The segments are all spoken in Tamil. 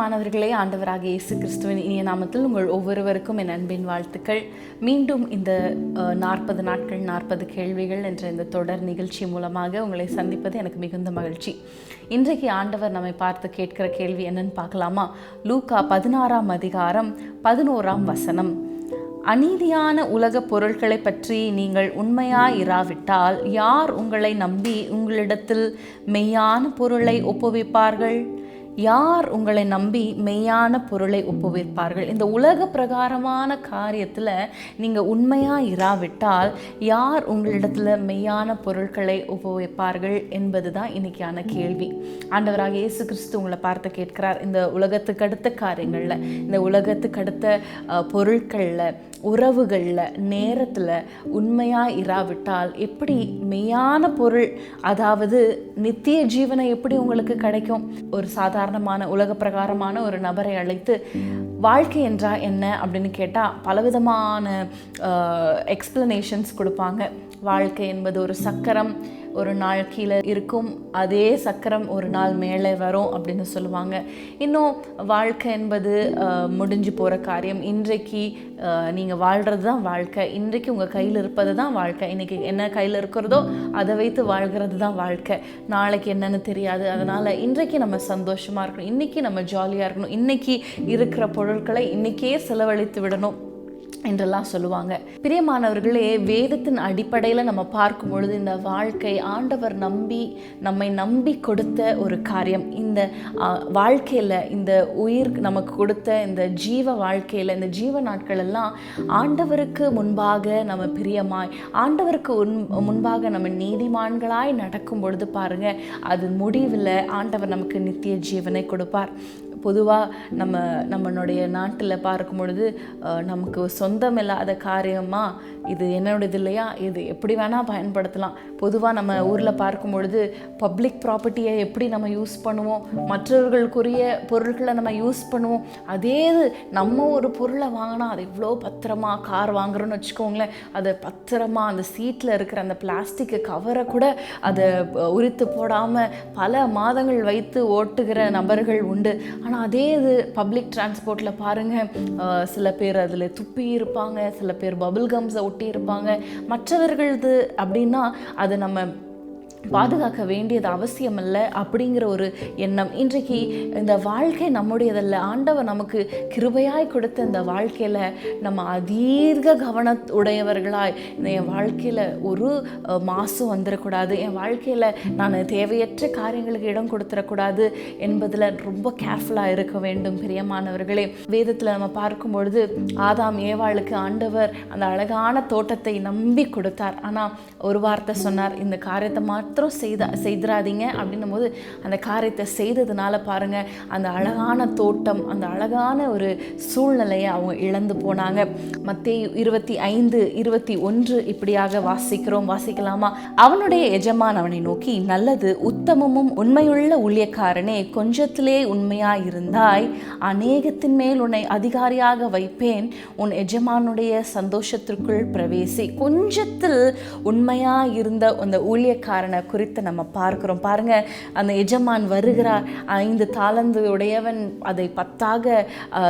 பிரியமானவர்களே, ஆண்டவராகிய இயேசு கிறிஸ்துவின் இனிய நாமத்தில் உங்கள் ஒவ்வொருவருக்கும் என் அன்பின் வாழ்த்துக்கள். மீண்டும் இந்த 40 நாட்கள் 40 கேள்விகள் என்ற இந்த தொடர் நிகழ்ச்சி மூலமாக உங்களை சந்திப்பது எனக்கு மிகுந்த மகிழ்ச்சி. இன்றைக்கு ஆண்டவர் நம்மை பார்த்து கேட்கிற கேள்வி என்னன்னு பார்க்கலாமா? லூக்கா 16ஆம் அதிகாரம் 11ஆம் வசனம். அநீதியான உலக பொருட்களை பற்றி நீங்கள் உண்மையாயிராவிட்டால் யார் உங்களை நம்பி உங்களிடத்தில் மெய்யான பொருளை ஒப்புவிப்பார்கள்? யார் உங்களை நம்பி மெய்யான பொருளை ஒப்புவிப்பார்கள்? இந்த உலக பிரகாரமான காரியத்தில் நீங்கள் உண்மையாக இராவிட்டால் யார் உங்களிடத்தில் மெய்யான பொருட்களை ஒப்புவிப்பார்கள் என்பது தான் இன்னைக்கான கேள்வி. ஆண்டவராக இயேசு கிறிஸ்து உங்களை பார்த்து கேட்கிறார். இந்த உலகத்துக்கு அடுத்த காரியங்களில், இந்த உலகத்துக்கு அடுத்த பொருட்களில், உறவுகளில், நேரத்தில் உண்மையாக இராவிட்டால் எப்படி மெய்யான பொருள், அதாவது நித்திய ஜீவனை எப்படி உங்களுக்கு கிடைக்கும்? ஒரு சாதாரணமான உலக பிரகாரமான ஒரு நபரை அழைத்து வாழ்க்கை என்றா என்ன அப்படின்னு கேட்டால் பலவிதமான எக்ஸ்பிளனேஷன்ஸ் கொடுப்பாங்க. வாழ்க்கை என்பது ஒரு சக்கரம், ஒரு நாள் கீழே இருக்கும், அதே சக்கரம் ஒரு நாள் மேலே வரும் அப்படின்னு சொல்லுவாங்க. இன்னும் வாழ்க்கை என்பது முடிஞ்சு போகிற காரியம். இன்றைக்கு நீங்கள் வாழ்கிறது தான் வாழ்க்கை, இன்றைக்கு உங்கள் கையில் இருப்பது தான் வாழ்க்கை, இன்றைக்கி என்ன கையில் இருக்கிறதோ அதை வைத்து வாழ்கிறது தான் வாழ்க்கை. நாளைக்கு என்னன்னு தெரியாது. அதனால் இன்றைக்கு நம்ம சந்தோஷமாக இருக்கணும், இன்றைக்கி நம்ம ஜாலியாக இருக்கணும், இன்றைக்கி இருக்கிற பொருட்களை இன்றைக்கே செலவழித்து விடணும் என்றெல்லாம் சொல்லுவாங்க. பிரியமானவர்களே, வேதத்தின் அடிப்படையில் நம்ம பார்க்கும் பொழுது இந்த வாழ்க்கை ஆண்டவர் நம்மை நம்பி கொடுத்த ஒரு காரியம். இந்த வாழ்க்கையில், இந்த உயிர் நமக்கு கொடுத்த இந்த ஜீவ வாழ்க்கையில், இந்த ஜீவ நாட்கள் எல்லாம் ஆண்டவருக்கு முன்பாக நம்ம பிரியமாய், ஆண்டவருக்கு முன்பாக நம்ம நீதிமான்களாய் நடக்கும் பொழுது பாருங்க, அது முடிவில் ஆண்டவர் நமக்கு நித்திய ஜீவனை கொடுப்பார். பொதுவாக நம்மளுடைய நாட்டில் பார்க்கும் பொழுது நமக்கு சொந்தம் இல்லாத காரியமாக இது என்னோடது இல்லையா, இது எப்படி வேணால் பயன்படுத்தலாம். பொதுவாக நம்ம ஊரில் பார்க்கும் பொழுது பப்ளிக் ப்ராப்பர்ட்டியை எப்படி நம்ம யூஸ் பண்ணுவோம், மற்றவர்களுக்குரிய பொருட்களை நம்ம யூஸ் பண்ணுவோம். அதே இது நம்ம ஒரு பொருளை வாங்கினா அது இவ்வளோ பத்திரமா, கார் வாங்குறோன்னு வச்சுக்கோங்களேன், அதை பத்திரமா அந்த சீட்டில் இருக்கிற அந்த பிளாஸ்டிக் கவரை கூட அதை உரித்து போடாமல் பல மாதங்கள் வைத்து ஓட்டுகிற நபர்கள் உண்டு. ஆனால் அதே இது பப்ளிக் டிரான்ஸ்போர்ட்டில் பாருங்கள், சில பேர் அதில் துப்பி இருப்பாங்க, சில பேர் பபிள் கம்ஸை ஒட்டி இருப்பாங்க. மற்றவர்களது அப்படின்னா அதை நம்ம பாதுகாக்க வேண்டியது அவசியம் இல்லை அப்படிங்கிற ஒரு எண்ணம். இன்றைக்கு இந்த வாழ்க்கை நம்முடையதல்ல, ஆண்டவர் நமக்கு கிருபையாய் கொடுத்த இந்த வாழ்க்கையில் நம்ம அதீர்க்க கவனத்துடையவர்களாய், என் வாழ்க்கையில் ஒரு மாசும் வந்துடக்கூடாது, என் வாழ்க்கையில் நான் தேவையற்ற காரியங்களுக்கு இடம் கொடுத்துடக்கூடாது என்பதில் ரொம்ப கேர்ஃபுல்லாக இருக்க வேண்டும். பிரியமானவர்களே, வேதத்தில் நம்ம பார்க்கும் பொழுது ஆதாம் ஏவாளுக்கு ஆண்டவர் அந்த அழகான தோட்டத்தை நம்பி கொடுத்தார். ஆனால் ஒரு வார்த்தை சொன்னார், இந்த காரியத்தை மாத்திரம் செய்திராதீங்க அப்படின்னும் போது அந்த காரியத்தை செய்ததுனால பாருங்க, அந்த அழகான தோட்டம், அந்த அழகான ஒரு சூழ்நிலையை அவங்க இழந்து போனாங்க. மத்தேயு 25:21 இப்படியாக வாசிக்கலாமா? அவனுடைய எஜமான் அவனை நோக்கி, நல்லது உத்தமமும் உண்மையுள்ள ஊழியக்காரனே, கொஞ்சத்திலே உண்மையாயிருந்தாய், அநேகத்தின் மேல் உன்னை அதிகாரியாக வைப்பேன், உன் எஜமானுடைய சந்தோஷத்திற்குள் பிரவேசி. கொஞ்சத்தில் உண்மையாயிருந்த அந்த ஊழியக்காரனை குறித்து நம்ம பார்க்கிறோம். பாருங்க, அந்த எஜமான் வருகிறார், 5 தாலந்து உடையவன் அதை 10ஆக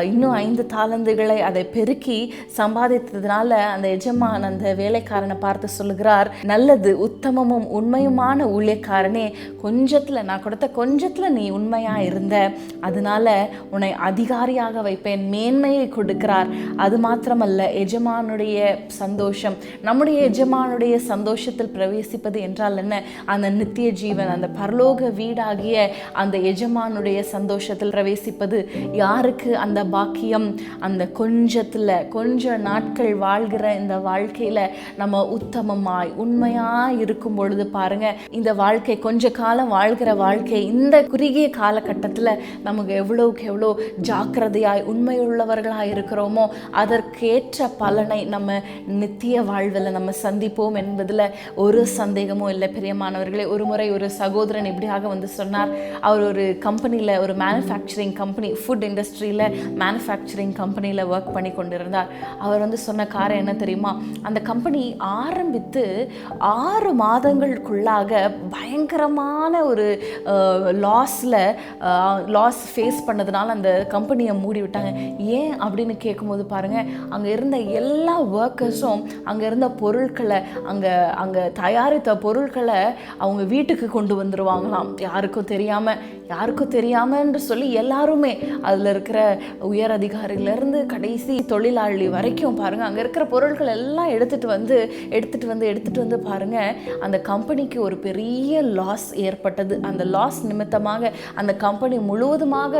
இன்னும் 5 தாலந்துகளை அதை பெருக்கி சம்பாதித்ததுனால அந்த எஜமான் அந்த வேலைக்காரனை பார்த்து சொல்லுகிறார், நல்லது உத்தமமும் உண்மையுமான ஊழியக்காரனே, கொஞ்சத்தில் நான் கொடுத்த கொஞ்சத்தில் நீ உண்மையா இருந்த, அதனால உன்னை அதிகாரியாக வைப்பேன், மேன்மையை கொடுக்கிறார். அது மாத்திரமல்ல, எஜமானுடைய சந்தோஷம், நம்முடைய எஜமானுடைய சந்தோஷத்தில் பிரவேசிப்பது என்றால் என்ன? அந்த நித்திய ஜீவன், அந்த பரலோக வீடாகிய அந்த எஜமானுடைய சந்தோஷத்தில் பிரவேசிப்பது. யாருக்கு அந்த பாக்கியம்? அந்த கொஞ்ச நாட்கள் வாழ்கிற இந்த வாழ்க்கையில நம்ம உத்தமமாய் உண்மையாய் இருக்கும் பொழுது பாருங்க, இந்த வாழ்க்கை கொஞ்ச காலம் வாழ்கிற வாழ்க்கை, இந்த குறுகிய காலகட்டத்தில் நமக்கு எவ்வளோக்கு எவ்வளோ ஜாக்கிரதையாய் உண்மையுள்ளவர்களாய் இருக்கிறோமோ அதற்கேற்ற பலனை நம்ம நித்திய வாழ்வில் நம்ம சந்திப்போம் என்பதில் ஒரு சந்தேகமும் இல்லை. பிரியமான பிரியமானவர்களே. ஒரு முறை ஒரு சகோதரன் இப்படியாக வந்து சொன்னார். அவர் ஒரு கம்பெனியில், ஒரு மேனுஃபேக்சரிங் கம்பெனி, ஃபுட் இண்டஸ்ட்ரியில் மேனுஃபேக்சரிங் கம்பெனியில் ஒர்க் பண்ணி கொண்டிருந்தார். அவர் வந்து சொன்ன காரணம் என்ன தெரியுமா? அந்த கம்பெனி ஆரம்பித்து 6 மாதங்களுக்குள்ளாக பயங்கரமான ஒரு லாஸ் ஃபேஸ் பண்ணதுனால அந்த கம்பெனியை மூடி விட்டாங்க. ஏன் அப்படின்னு கேட்கும்போது பாருங்கள், அங்கே இருந்த எல்லா ஒர்க்கர்ஸும் அங்கே இருந்த பொருட்களை, அங்கே தயாரித்த பொருட்களை அவங்க வீட்டுக்கு கொண்டு வந்துடுவாங்களாம். யாருக்கும் தெரியாமன்னு சொல்லி எல்லாருமே, அதில் இருக்கிற உயர் அதிகாரியிலேருந்து கடைசி தொழிலாளி வரைக்கும் பாருங்கள், அங்கே இருக்கிற பொருட்கள் எல்லாம் எடுத்துகிட்டு வந்து பாருங்கள், அந்த கம்பெனிக்கு ஒரு பெரிய லாஸ் ஏற்பட்டது. அந்த லாஸ் நிமித்தமாக அந்த கம்பெனி முழுவதுமாக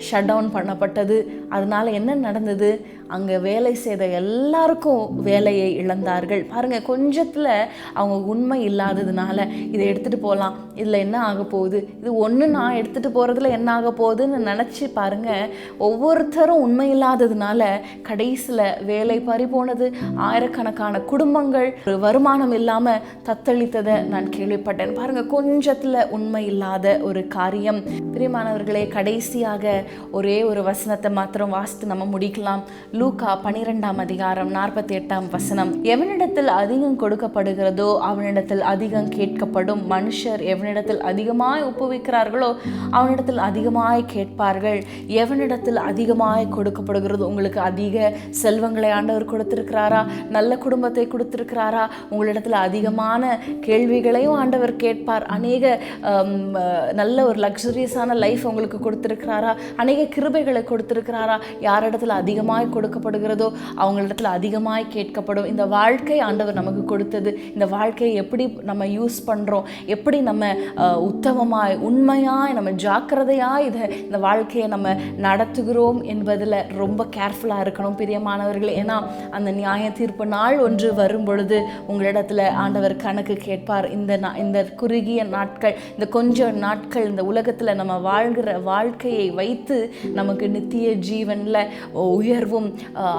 ஷட் டவுன் பண்ணப்பட்டது. அதனால என்ன நடந்தது? அங்கே வேலை செய்த எல்லாருக்கும் வேலையை இழந்தார்கள். பாருங்கள், கொஞ்சத்தில் அவங்க உண்மை இல்லாததுனால இதை எடுத்துகிட்டு போகலாம், இதில் என்ன ஆக போகுது, இது ஒன்று நான் எடுத்துகிட்டு போகிறதுல என்ன ஆக போகுதுன்னு நினச்சி பாருங்கள், ஒவ்வொருத்தரும் உண்மை இல்லாததுனால கடைசியில் வேலை பறி போனது. ஆயிரக்கணக்கான குடும்பங்கள் வருமானம் இல்லாமல் தத்தளித்ததை நான் கேள்விப்பட்டேன். பாருங்கள், கொஞ்சத்தில் உண்மை இல்லாத ஒரு காரியம். பிரியமானவர்களே, கடைசியாக ஒரே ஒரு வசனத்தை மாத்திரம் வாசித்து நம்ம முடிக்கலாம். லூக்கா 12ஆம் அதிகாரம் 48ஆம் வசனம். எவனிடத்தில் அதிகம் கொடுக்கப்படுகிறதோ அவனிடத்தில் அதிகம் கேட்கப்படும். மனுஷர் எவனிடத்தில் அதிகமாய் ஒப்புவிக்கிறார்களோ அவனிடத்தில் அதிகமாய் கேட்பார்கள். எவனிடத்தில் அதிகமாய் கொடுக்கப்படுகிறதோ, உங்களுக்கு அதிக செல்வங்களை ஆண்டவர் கொடுத்திருக்கிறாரா? நல்ல குடும்பத்தை கொடுத்திருக்கிறாரா? உங்களிடத்தில் அதிகமான கேள்விகளையும் ஆண்டவர் கேட்பார். அநேக நல்ல ஒரு லக்ஸரியஸான லைஃப் உங்களுக்கு கொடுத்திருக்கிறாரா? அநேக கிருபைகளை கொடுத்திருக்கிறாரா? யாரிடத்தில் அதிகமாய் கொடுக்கப்படுகிறதோ அவங்களிடத்தில் அதிகமாய் கேட்கப்படும். இந்த வாழ்க்கை ஆண்டவர் நமக்கு கொடுத்தது. இந்த வாழ்க்கையை எப்படி நம்ம யூஸ் பண்ணுறோம், எப்படி நம்ம உத்தமமாய், உண்மையாய், நம்ம ஜாக்கிரதையாய் இந்த வாழ்க்கையை நம்ம நடத்துகிறோம் என்பதில் ரொம்ப கேர்ஃபுல்லாக இருக்கணும் பிரியமானவர்கள். ஏன்னா அந்த நியாய தீர்ப்பு நாள் ஒன்று வரும் பொழுது உங்களிடத்தில் ஆண்டவர் கணக்கு கேட்பார். இந்த குறுகிய நாட்கள், இந்த கொஞ்சம் நாட்கள் இந்த உலகத்தில் நம்ம வாழ்கிற வாழ்க்கையை வைத்து நமக்கு நித்திய ஜீவனில் உயர்வும்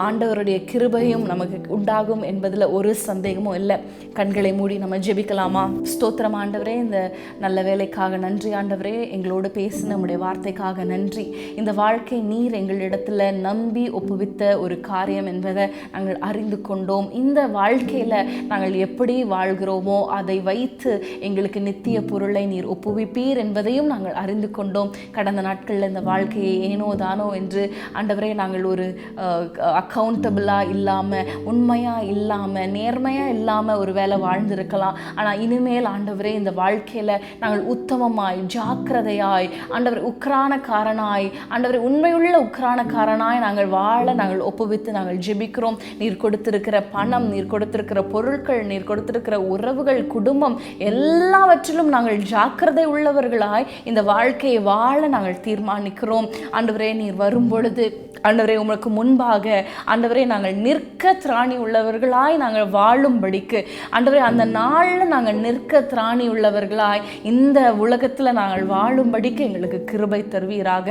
ஆண்டவருடைய கிருபையும் நமக்கு உண்டாகும் என்பதில் ஒரு சந்தேகமும் இல்லை. கண்களை மூடி நம்ம ஜெபிக்கலாமா? ஸ்தோத்திரம் ஆண்டவரே, இந்த நல்ல வேலைக்காக நன்றி ஆண்டவரே. எங்களோடு பேசின நம்முடைய வார்த்தைக்காக நன்றி. இந்த வாழ்க்கை நீர் எங்களிடத்தில் நம்பி ஒப்புவித்த ஒரு காரியம் என்பதை நாங்கள் அறிந்து கொண்டோம். இந்த வாழ்க்கையில் நாங்கள் எப்படி வாழ்கிறோமோ அதை வைத்து எங்களுக்கு நித்திய பொருளை நீர் ஒப்புவிப்பீர் என்பதையும் நாங்கள் அறிந்து கொண்டோம். கடந்த நாட்களில் இந்த வாழ்க்கையை ஏனோ தானோ என்று ஆண்டவரே நாங்கள் ஒரு அக்கௌண்டபிளாக இல்லாமல், உண்மையாக இல்லாமல், நேர்மையாக இல்லாமல் ஒரு வேலை வாழ்ந்திருக்கலாம். ஆனால் இனிமேல் ஆண்டவரே இந்த வாழ்க்கையில் நாங்கள் உத்தமமாய், ஜாக்கிரதையாய், ஆண்டவர் உக்ரானக்காரனாய், ஆண்டவர் உண்மையுள்ள உக்ரானக்காரனாய் நாங்கள் வாழ நாங்கள் ஒப்புவித்து நாங்கள் ஜெபிக்கிறோம். நீர் கொடுத்திருக்கிற பணம், நீர் கொடுத்திருக்கிற பொருட்கள், நீர் கொடுத்திருக்கிற உறவுகள், குடும்பம் எல்லாவற்றிலும் நாங்கள் ஜாக்கிரதை உள்ளவர்களாய் இந்த வாழ்க்கையை வாழ நாங்கள் தீர்மானிக்கிறோம். ஆண்டவரே நீர் வரும் பொழுது ஆண்டவரே உமக்கு முன்பாக ஆண்டவரே நாங்கள் நிற்க திராணி உள்ளவர்களாய் நாங்கள் வாழும்படிக்கு ஆண்டவரே அந்த நாளில் நாங்கள் நிற்க திராணி உள்ளவர்களாய் இந்த உலகத்தில் நாங்கள் வாழும்படிக்கு எங்களுக்கு கிருபை தருவீராக.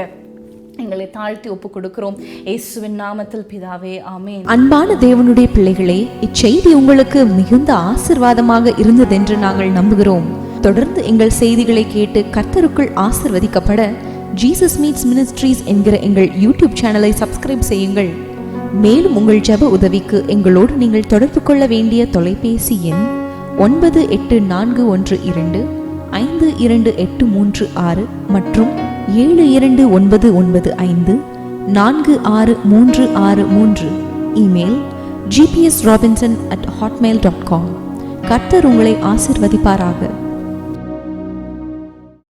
எங்களை தாழ்த்தி ஒப்பு கொடுக்கிறோம் இயேசுவின் நாமத்தில் பிதாவே, ஆமென். அன்பான தேவனுடைய பிள்ளைகளே, இச்செய்தி உங்களுக்கு மிகுந்த ஆசீர்வாதமாக இருந்ததென்று நாங்கள் நம்புகிறோம். தொடர்ந்து எங்கள் செய்திகளை கேட்டு கர்த்தருக்குள் ஆசீர்வதிக்கப்பட ஜீசஸ் மீட்ஸ் மினிஸ்ட்ரீஸ் என்கிற எங்கள் யூடியூப் சேனலை சப்ஸ்கிரைப் செய்யுங்கள். மேலும் உங்கள் ஜெப உதவிக்கு எங்களோடு நீங்கள் தொடர்பு கொள்ள வேண்டிய தொலைபேசி எண் 9842252836 மற்றும் 7299546363. Email gpsrobinson@hotmail.com. கர்த்தர் உங்களை ஆசீர்வதிப்பாராக.